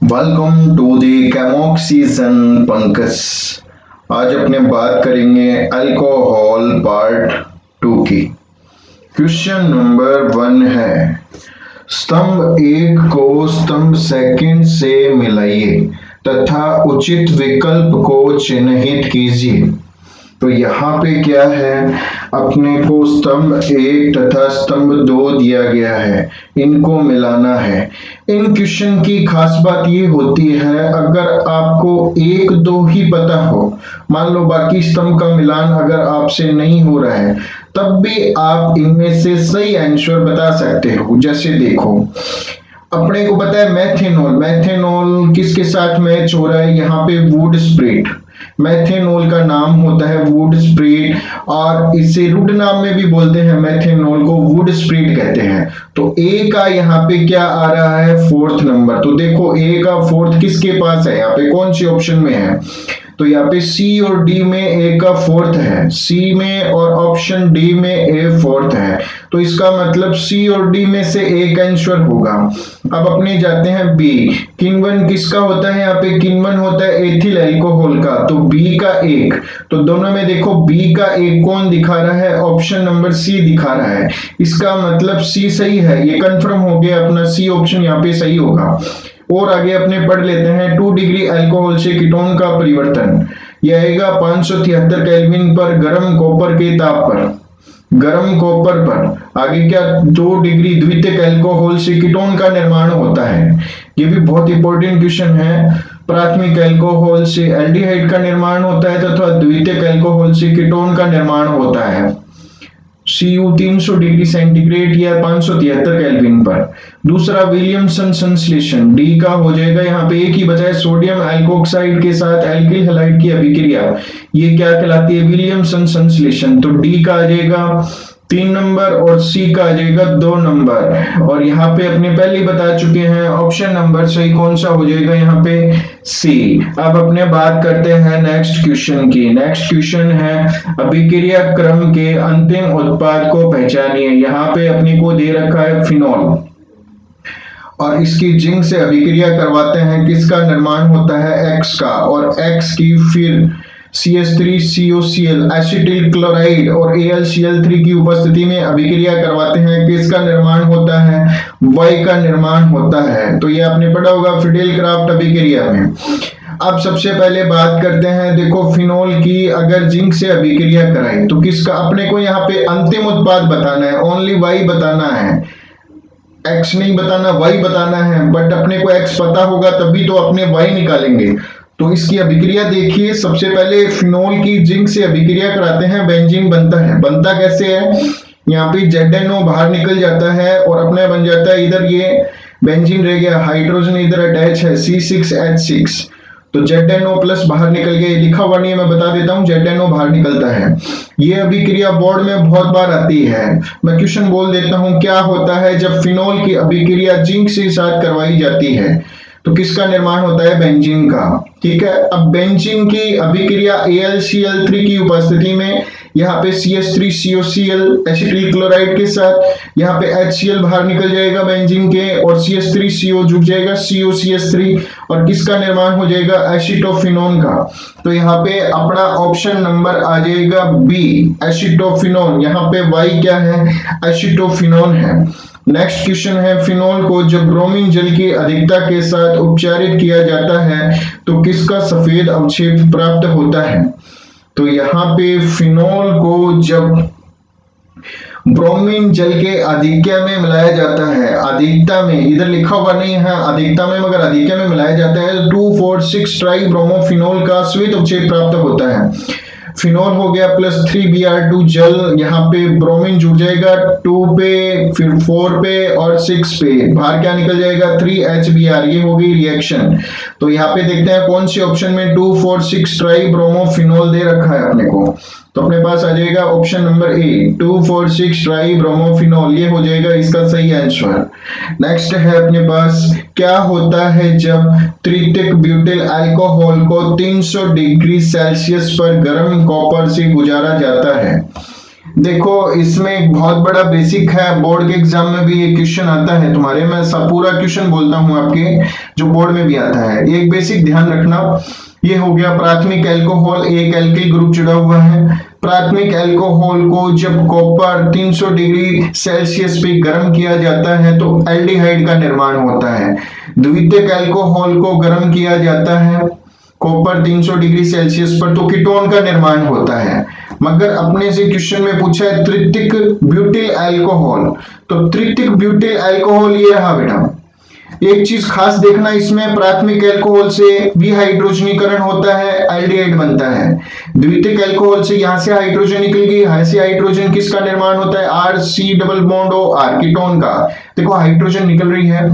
Welcome to the कैमोक्सीजन पंकज। आज अपने बात करेंगे अल्कोहल पार्ट 2 की। क्वेश्चन नंबर 1 है, स्तंभ 1 को स्तंभ सेकंड से मिलाइए तथा उचित विकल्प को चिन्हित कीजिए। तो यहाँ पे क्या है, अपने को स्तंभ 1 तथा स्तंभ 2 दिया गया है, इनको मिलाना है। इन क्वेश्चन की खास बात ये होती है, अगर आपको 1-2 ही पता हो, मान लो बाकी स्तंभ का मिलान अगर आपसे नहीं हो रहा है, तब भी आप इनमें से सही आंसर बता सकते हो। जैसे देखो, अपने को पता है मैथेनॉल किसके साथ मैच हो रहा है, यहाँ पे वुड स्प्रिट। मैथेनॉल का नाम होता है वुड स्प्रिट, और इसे रूट नाम में भी बोलते हैं, मैथेनॉल को वुड स्प्रिट कहते हैं। तो ए का यहाँ पे क्या आ रहा है, 4th नंबर। तो देखो ए का 4th किसके पास है, यहाँ पे कौन सी ऑप्शन में है, तो यहाँ पे सी और डी में ए का 4th है, सी में, और ऑप्शन डी में ए 4th है। तो इसका मतलब सी और डी में से एक आंसर होगा। अब अपने जाते हैं बी। किण्वन किसका होता है, यहाँ पे किण्वन होता है एथिल अल्कोहल का, तो बी का 1। तो दोनों में देखो बी का 1 कौन दिखा रहा है, ऑप्शन नंबर सी दिखा रहा है। इसका मतलब सी सही है, ये कंफर्म हो गया, अपना सी ऑप्शन यहाँ पे सही होगा। और आगे अपने पढ़ लेते हैं, 2 डिग्री अल्कोहल से कीटोन का परिवर्तन, यह आएगा 573 केल्विन पर गर्म कॉपर के ताप पर। गर्म कॉपर पर आगे क्या, 2 डिग्री द्वितीयक अल्कोहल से कीटोन का निर्माण होता है। ये भी बहुत इंपॉर्टेंट क्वेश्चन है। प्राथमिक अल्कोहल से एल्डिहाइड का निर्माण होता है तथा द्वितीयक अल्कोहल से कीटोन का निर्माण होता है। Cu 300 डिग्री सेंटीग्रेड या 573 केल्विन पर। दूसरा विलियमसन संश्लेषण, डी का हो जाएगा, यहाँ पे एक ही बचा है, सोडियम एल्कोक्साइड के साथ एल्किल हैलाइड की अभिक्रिया, ये क्या कहलाती है, विलियमसन संश्लेषण। तो डी का आ जाएगा 3 नंबर और सी का आ जाएगा 2 नंबर। और यहाँ पे अपने पहले ही बता चुके हैं, ऑप्शन नंबर सही कौन सा हो जाएगा, यहाँ पे सी। अब अपने बात करते हैं नेक्स्ट क्वेश्चन की। नेक्स्ट क्वेश्चन है, अभिक्रिया क्रम के अंतिम उत्पाद को पहचानिए। यहाँ पे अपने को दे रखा है फिनॉल, और इसकी जिंक से अभिक्रिया करवाते हैं, किसका निर्माण होता है, एक्स का, और एक्स की फिर CH3COCl एसिटिल क्लोराइड और AlCl3 की उपस्थिति में अभिक्रिया करवाते हैं, किसका निर्माण होता है, Y का निर्माण होता है। तो ये आपने पढ़ा होगा फिडेल क्राफ्ट अभिक्रिया में। अब सबसे पहले बात करते हैं, देखो फिनॉल की अगर जिंक से अभिक्रिया कराए तो किसका, अपने को यहाँ पे अंतिम उत्पाद बताना है, ओनली Y बताना है, एक्स नहीं बताना, Y बताना है। बट अपने को एक्स पता होगा तभी तो अपने Y निकालेंगे। तो इसकी अभिक्रिया देखिए, सबसे पहले फिनॉल की जिंक से अभिक्रिया कराते हैं, बेंजीन बनता है। बनता कैसे है, यहाँ पे ZNO बाहर निकल जाता है और अपने बन जाता है, इधर ये बेंजीन रह गया, हाइड्रोजन इधर अटैच है C6H6, तो ZNO प्लस बाहर निकल गया, लिखा हुआ नहीं है, मैं बता देता हूँ, ZNO बाहर निकलता है। ये अभिक्रिया बोर्ड में बहुत बार आती है, मैं क्वेश्चन बोल देता हूँ। क्या होता है, जब फिनॉल की अभिक्रिया जिंक के साथ करवाई जाती है तो किसका निर्माण होता है, बेंजीन का। ठीक है, अब बेंजीन की अभिक्रिया AlCl3 की उपस्थिति में, यहाँ पे CH3COCl एसिटिल क्लोराइड के साथ, यहाँ पे HCl बाहर निकल जाएगा बेंजीन के, और CH3CO जुड़ जाएगा COCH3, और किसका निर्माण हो जाएगा, एसिटोफिनोन का। तो यहाँ पे अपना ऑप्शन नंबर आ जाएगा बी, एसिटोफिनोन। यहाँ पे Y क्या है, एसिटोफिनोन है। नेक्स्ट क्वेश्चन है, फिनॉल को जब ब्रोमीन जल की अधिकता के साथ उपचारित किया जाता है तो किसका सफेद अवक्षेप प्राप्त होता है। तो यहाँ पे फिनॉल को जब ब्रोमीन जल के अधिक्य में मिलाया जाता है, अधिकता में, इधर लिखा हुआ नहीं है अधिकता में, मगर अधिक्य में मिलाया जाता है, 2,4,6 ट्राई ब्रोमोफिनॉल का श्वेत अवक्षेप प्राप्त होता है। फिनॉल हो गया प्लस 3Br2 जल, यहाँ पे ब्रोमीन जुड़ जाएगा 2 पे, फिर 4 पे और 6 पे, बाहर क्या निकल जाएगा, 3HBr। ये हो गई रिएक्शन। तो यहाँ पे देखते हैं कौन सी ऑप्शन में 2,4,6 ट्राई ब्रोमोफिनॉल दे रखा है अपने को, तो अपने पास आ जाएगा option number A, 2,4,6 try bromophenol, ये हो जाएगा इसका सही आंसर। नेक्स्ट है अपने पास, क्या होता है जब तृतीयक ब्यूटिल अल्कोहल को 300 डिग्री सेल्सियस पर गर्म कॉपर से गुजारा जाता है। देखो इसमें एक बहुत बड़ा बेसिक है, बोर्ड के एग्जाम में भी ये क्वेश्चन आता है तुम्हारे, मैं सब पूरा क्वेश्चन बोलता हूँ आपके, जो बोर्ड में भी आता है। एक बेसिक ध्यान रखना, ये हो गया प्राथमिक अल्कोहल, एक एल्किल ग्रुप जुड़ा हुआ है। प्राथमिक अल्कोहल को जब कॉपर 300 डिग्री सेल्सियस पे गर्म किया जाता है तो एल्डिहाइड का निर्माण होता है। द्वितीयक अल्कोहल को गर्म किया जाता है कॉपर 300 डिग्री सेल्सियस पर तो कीटोन का निर्माण होता है। मगर अपने से क्वेश्चन में पूछा है तृतीयक ब्यूटिल अल्कोहल, तो तृतीयक ब्यूटिल अल्कोहल ये रहा बेटा। एक चीज खास देखना इसमें, प्राथमिक अल्कोहल से विहाइड्रोजनीकरण होता है, एल्डिहाइड बनता है। द्वितीयक अल्कोहल से यहां से हाइड्रोजन निकल गई, यहां से हाइड्रोजन किसका निर्माण होता है, R C double bond O R, ketone का। देखो हाइड्रोजन निकल रही है,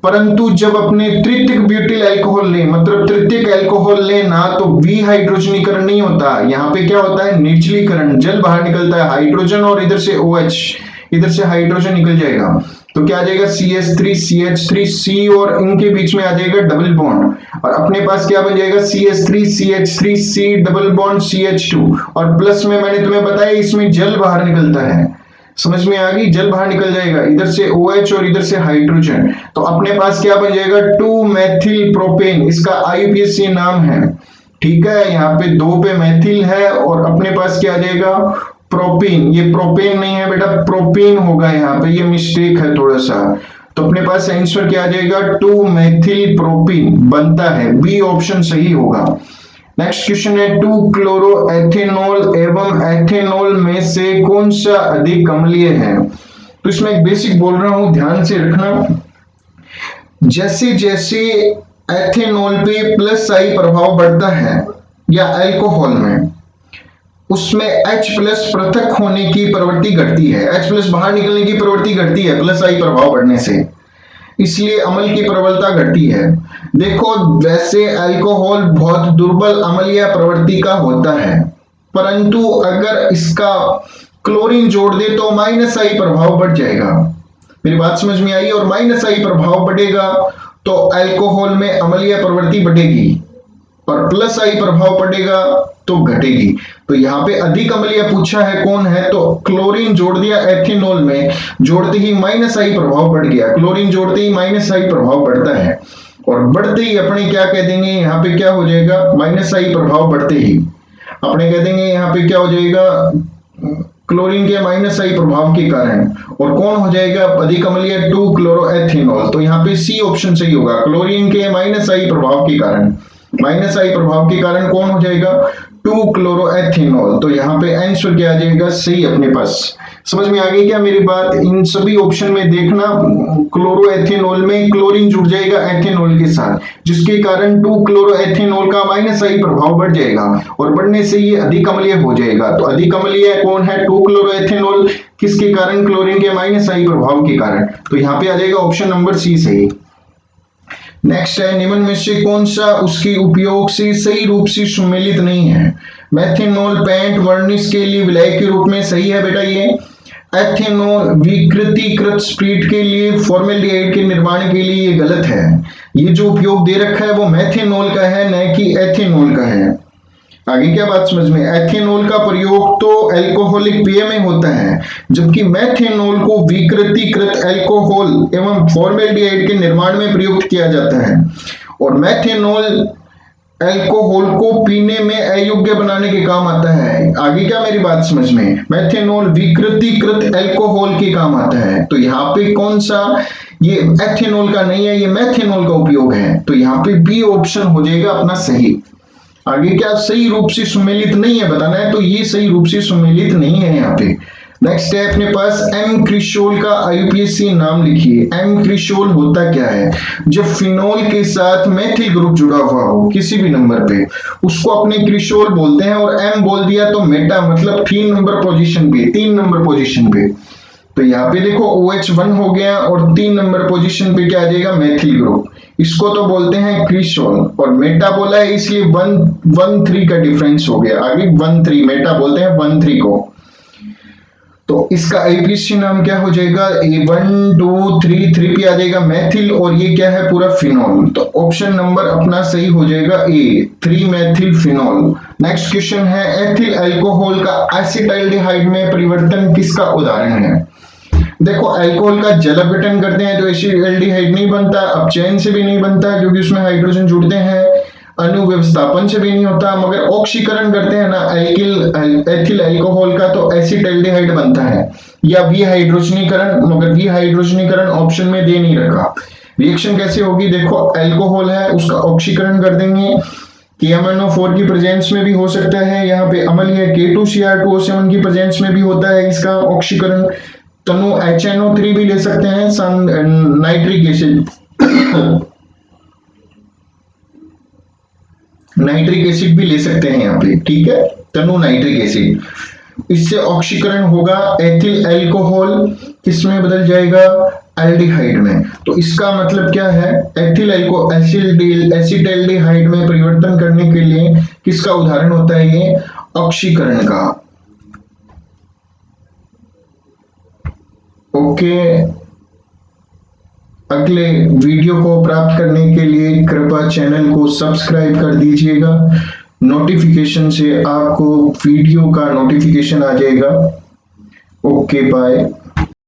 परंतु जब अपने तृतीयक ब्यूटिल अल्कोहल ले, मतलब तृतीयक अल्कोहल ले ना, तो विहाइड्रोजनीकरण नहीं होता, यहाँ पे क्या होता है, निर्जलीकरण, जल बाहर निकलता है, हाइड्रोजन और इधर से OH, इधर से हाइड्रोजन निकल जाएगा, तो क्या आ जाएगा CH3 CH3 C और इनके बीच में आ जाएगा डबल बॉन्ड, और अपने पास क्या बन जाएगा CH3 CH3 C double bond CH2, और प्लस में मैंने तुम्हें बताया इसमें जल बाहर निकलता है, समझ में आ गई, जल बाहर निकल जाएगा, इधर से OH और इधर से हाइड्रोजन, तो अपने पास क्या बन जाएगा 2 मेथिल प्रोपेन, इसका IUPAC नाम है, ठीक है। यहाँ पे 2 पे मेथिल है और अपने पास क्या आ जाएगा प्रोपीन, ये प्रोपेन नहीं है बेटा, प्रोपीन होगा, यहाँ पे ये मिस्टेक है थोड़ा सा, तो अपने पास आंसर क्या आ जाएगा 2 मेथिल प्रोपीन बनता है, बी ऑप्शन सही होगा। नेक्स्ट क्वेश्चन है 2 क्लोरो एथेनॉल एवं एथेनॉल में से कौन सा अधिक अम्लीय है। तो इसमें एक बेसिक बोल रहा हूं, ध्यान से रखना, जैसे जैसे एथेनॉल पे प्लस आई प्रभाव बढ़ता है या अल्कोहल में, उसमें H प्लस पृथक होने की प्रवृत्ति घटती है, H प्लस बाहर निकलने की प्रवृत्ति घटती है प्लस आई प्रभाव बढ़ने से, इसलिए अम्ल की प्रबलता घटती है। देखो वैसे अल्कोहल बहुत दुर्बल अम्लीय प्रवृत्ति का होता है, परंतु अगर इसका क्लोरीन जोड़ दे तो माइनस आई प्रभाव बढ़ जाएगा, मेरी बात समझ में आई, और माइनस आई प्रभाव बढ़ेगा तो अल्कोहल में अम्लीय प्रवृत्ति बढ़ेगी, और प्लस आई प्रभाव पड़ेगा तो घटेगी। तो यहाँ पे अधिक अम्लीय पूछा है कौन है, तो क्लोरीन जोड़ दिया एथेनॉल में, जोड़ते ही माइनस आई प्रभाव बढ़ गया, क्लोरीन जोड़ते ही माइनस आई प्रभाव बढ़ता है, और बढ़ते ही अपने क्या कह देंगे, यहाँ पे क्या हो जाएगा, माइनस आई प्रभाव बढ़ते ही अपने कह देंगे यहाँ पे क्या हो जाएगा, क्लोरीन के माइनस आई प्रभाव के कारण, और कौन हो जाएगा अधिक अम्लीय 2 क्लोरो एथेनॉल, तो यहाँ पे सी ऑप्शन सही होगा, क्लोरीन के माइनस आई प्रभाव के कारण, माइनस आई प्रभाव के कारण कौन हो जाएगा 2 क्लोरो एथेनॉल, तो यहाँ पे आंसर क्या आ जाएगा सही अपने पास। समझ में आ गई क्या मेरी बात, इन सभी ऑप्शन में देखना क्लोरो एथेनॉल में क्लोरीन जुड़ जाएगा एथेनॉल के साथ, जिसके कारण 2 क्लोरो एथेनॉल का माइनस आई प्रभाव बढ़ जाएगा, और बढ़ने से ये अधिक अम्लीय हो जाएगा, तो अधिक अम्लीय कौन है 2 क्लोरो एथेनॉल, किसके कारण, क्लोरीन के माइनस आई प्रभाव के कारण, तो यहाँ पे आ जाएगा ऑप्शन नंबर सी सही। नेक्स्ट है निम्न में से कौन सा उसके उपयोग से सही रूप से सुमेलित नहीं है। मेथेनॉल पेंट वर्निश के लिए विलायक के रूप में सही है बेटा ये। एथेनॉल विकृतीकृत स्प्रीट के लिए, फॉर्मेल्डिहाइड के निर्माण के लिए ये गलत है। ये जो उपयोग दे रखा है वो मेथेनॉल का है, न कि एथेनॉल का है। आगे क्या बात समझ में, एथेनॉल का प्रयोग तो अल्कोहलिक पेय में होता है, जबकि मेथेनॉल को विकृतीकृत अल्कोहल एवं फॉर्मेल्डिहाइड के निर्माण में प्रयुक्त किया जाता है, और मेथेनॉल अल्कोहल को पीने में अयोग्य बनाने के काम आता है। आगे क्या मेरी बात समझ में, मेथेनॉल विकृतीकृत अल्कोहल के काम आता है, तो यहाँ पे कौन सा, ये एथेनॉल का नहीं है, ये मेथेनॉल का उपयोग है, तो यहाँ पे बी ऑप्शन हो जाएगा अपना सही। आगे क्या सही रूप से सुमेलित नहीं है बताना है, तो ये सही रूप से सुमेलित नहीं है यहाँ पे। नेक्स्ट है अपने पास एम क्रिशोल का IUPAC नाम लिखिए। एम क्रिशोल होता क्या है, जब फिनोल के साथ मेथिल ग्रुप जुड़ा हुआ हो किसी भी नंबर पे, उसको अपने क्रिशोल बोलते हैं, और एम बोल दिया तो मेटा, मतलब 3 नंबर पोजीशन पे, 3 नंबर पोजीशन पे, तो यहाँ पे देखो OH1 हो गया, और 3 नंबर पोजीशन पे क्या आ जाएगा मेथिल ग्रुप, इसको तो बोलते हैं क्रिशोल, और मेटा बोला है इसलिए 1-1-3 का डिफरेंस हो गया, आगे 1-3 मेटा बोलते हैं 1-3 को। तो इसका आईपीसी नाम क्या हो जाएगा, A123 पे आ जाएगा मैथिल, और ये क्या है पूरा फिनॉल। तो ऑप्शन नंबर अपना सही हो जाएगा ए, 3 मैथिल फिनॉल। नेक्स्ट क्वेश्चन है, एथिल अल्कोहल का एसिटाल्डिहाइड में परिवर्तन किसका उदाहरण है। देखो अल्कोहल का जल अपघटन करते हैं तो एसिटाल्डिहाइड नहीं बनता, अपचयन से भी नहीं बनता क्योंकि उसमें हाइड्रोजन जुड़ते हैं, अनुव्यवस्थापन से भी नहीं होता, मगर ऑक्सीकरण करते हैं ना एथिल अल्कोहल का तो एसिटाल्डिहाइड बनता है, या विहाइड्रोजनीकरण, मगर विहाइड्रोजनीकरण ऑप्शन में दे नहीं रखा। रिएक्शन कैसे होगी, देखो अल्कोहल है उसका ऑक्सीकरण कर देंगे, KMnO4 की प्रेजेंस में भी हो सकता है, यहाँ पे अम्लीय K2Cr2O7 की प्रेजेंस में भी होता है इसका ऑक्सीकरण, तनु HNO3 भी ले सकते हैं, नाइट्रिक एसिड नाइट्रिक एसिड भी ले सकते हैं यहाँ पे, ठीक है, तनु नाइट्रिक एसिड। इससे ऑक्सीकरण होगा, एथिल अल्कोहल किसमें बदल जाएगा, एल्डिहाइड में। तो इसका मतलब क्या है, एथिल एसिटाल्डिहाइड में परिवर्तन करने के लिए किसका उदाहरण होता है ये, ऑक्सीकरण का। ओके, अगले वीडियो को प्राप्त करने के लिए कृपया चैनल को सब्सक्राइब कर दीजिएगा, नोटिफिकेशन से आपको वीडियो का नोटिफिकेशन आ जाएगा। Okay bye.